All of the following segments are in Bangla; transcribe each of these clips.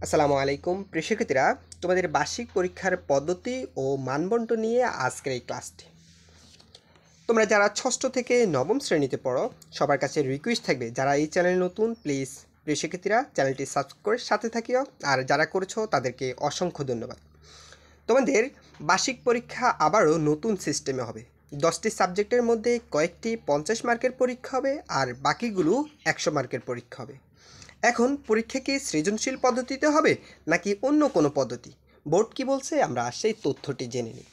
আসসালামু আলাইকুম প্রিয় শিক্ষার্থীরা, তোমাদের বার্ষিক পরীক্ষার পদ্ধতি ও মানবন্টন নিয়ে আজকের এই ক্লাসটি। তোমরা যারা ষষ্ঠ থেকে নবম শ্রেণীতে পড়ো সবার কাছে রিকোয়েস্ট থাকবে, যারা এই চ্যানেলে নতুন প্লিজ প্রিয় শিক্ষার্থীরা চ্যানেলটি সাবস্ক্রাইব করে সাথে থাকিও, আর যারা করেছো তাদেরকে অসংখ্য ধন্যবাদ। তোমাদের বার্ষিক পরীক্ষা আবারও নতুন সিস্টেমে হবে। 10টি সাবজেক্টের মধ্যে কয়েকটি 50 মার্কের পরীক্ষা হবে আর বাকিগুলো 100 মার্কের পরীক্ষা হবে। এখন পরীক্ষা কি সৃজনশীল পদ্ধতিতে হবে নাকি অন্য কোনো পদ্ধতি? বোর্ড কি বলছে আমরা সেই তথ্যটি জেনে নিই।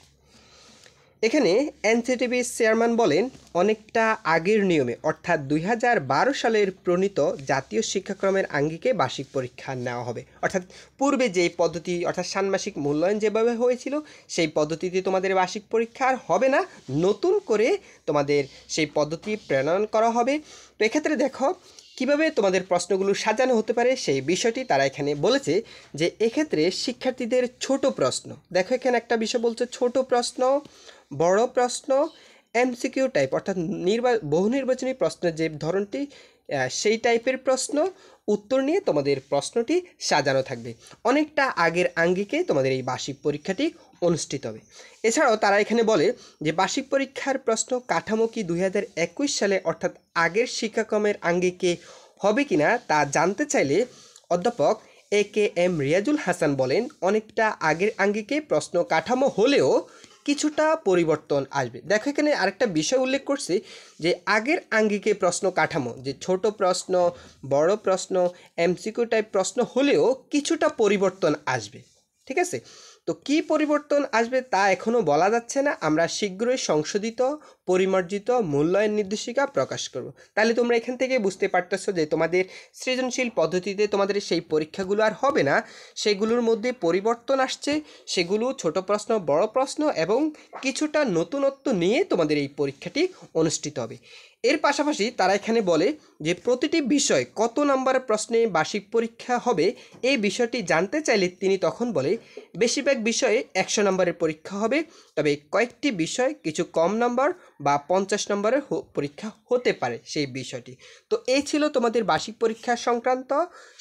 এখানে এনসিটিবি চেয়ারম্যান বলেন, অনেকটা আগের নিয়মে অর্থাৎ 2012 সালের প্রণীত জাতীয় শিক্ষাক্রমের আঙ্গিকে বার্ষিক পরীক্ষা নেওয়া হবে। অর্থাৎ পূর্বে যেই পদ্ধতি অর্থাৎ ষান্মাসিক মূল্যায়ন যেভাবে হয়েছিল সেই পদ্ধতিতে তোমাদের বার্ষিক পরীক্ষা আর হবে না, নতুন করে তোমাদের সেই পদ্ধতি প্রণয়ন করা হবে। তো এক্ষেত্রে দেখো কিভাবে তোমাদের প্রশ্নগুলো সাজানো হতে পারে সেই বিষয়টি তারা এখানে বলেছে, যে এক্ষেত্রে শিক্ষার্থীদের ছোট প্রশ্ন, দেখো এখানে একটা বিষয় বলছে ছোট প্রশ্ন, বড় প্রশ্ন, এমসিকিউ টাইপ অর্থাৎ বহু নির্বাচনী প্রশ্নের যে ধরনটি সেই টাইপের প্রশ্ন উত্তর নিয়ে তোমাদের প্রশ্নটি সাজানো থাকবে। অনেকটা আগের আঙ্গিকে তোমাদের এই বার্ষিক পরীক্ষাটি অনুষ্ঠিত হবে। এছাড়াও তারা এখানে বলে যে বার্ষিক পরীক্ষার প্রশ্ন কাঠামো কি 2021 সালে অর্থাৎ আগের শিক্ষাক্রমের আঙ্গিকে হবে কিনা তা জানতে চাইলে অধ্যাপক AKM রিয়াজুল হাসান বলেন, অনেকটা আগের আঙ্গিকে প্রশ্ন কাঠামো হলেও কিছুটা পরিবর্তন আসবে। দেখো এখানে আরেকটা বিষয় উল্লেখ করছি, যে আগের আঙ্গিকে প্রশ্ন কাঠামো, যে ছোট প্রশ্ন, বড় প্রশ্ন, এমসিকিউ টাইপ প্রশ্ন হলেও কিছুটা পরিবর্তন আসবে। ঠিক আছে, তো কি পরিবর্তন আসবে তা এখনও বলা যাচ্ছে না, আমরা শীঘ্রই সংশোধিত পরিমার্জিত মূল্যায়ন নির্দেশিকা প্রকাশ করব। তাহলে তোমরা এখান থেকে বুঝতে পারতেছো যে তোমাদের সৃজনশীল পদ্ধতিতে তোমাদের সেই পরীক্ষাগুলো আর হবে না, সেগুলোর মধ্যে পরিবর্তন আসছে, সেগুলো ছোট প্রশ্ন, বড় প্রশ্ন এবং কিছুটা নতুনত্ব নিয়ে তোমাদের এই পরীক্ষাটি অনুষ্ঠিত হবে। এর পাশাপাশি তারা এখানে বলে যে প্রতিটি বিষয় কত নাম্বার প্রশ্নে বার্ষিক পরীক্ষা হবে এই বিষয়টি জানতে চাইলে তিনি তখন বলে, বেশিরভাগ বিষয়ে 100 নম্বরের পরীক্ষা হবে, তবে কয়েকটি বিষয় কিছু কম নাম্বার বা 50 নম্বরের পরীক্ষা হতে পারে সেই বিষয়টি। তো এই ছিল তোমাদের বার্ষিক পরীক্ষা সংক্রান্ত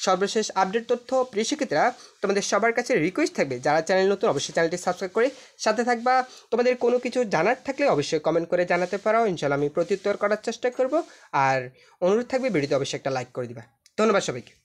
সর্বশেষ আপডেট তথ্য। প্রিয় শিক্ষার্থীরা, তোমাদের সবার কাছে রিকোয়েস্ট থাকবে, যারা চ্যানেল নতুন অবশ্যই চ্যানেলটি সাবস্ক্রাইব করে সাথে থাকবা। তোমাদের কোনো কিছু জানার থাকলে অবশ্যই কমেন্ট করে জানাতে পারো, ইনশাআল্লাহ আমি প্রত্যুত্তর করার চেষ্টা করব। আর অনুরোধ থাকবে ভিডিওতে অবশ্যই একটা লাইক করে দিবা। ধন্যবাদ সবাইকে।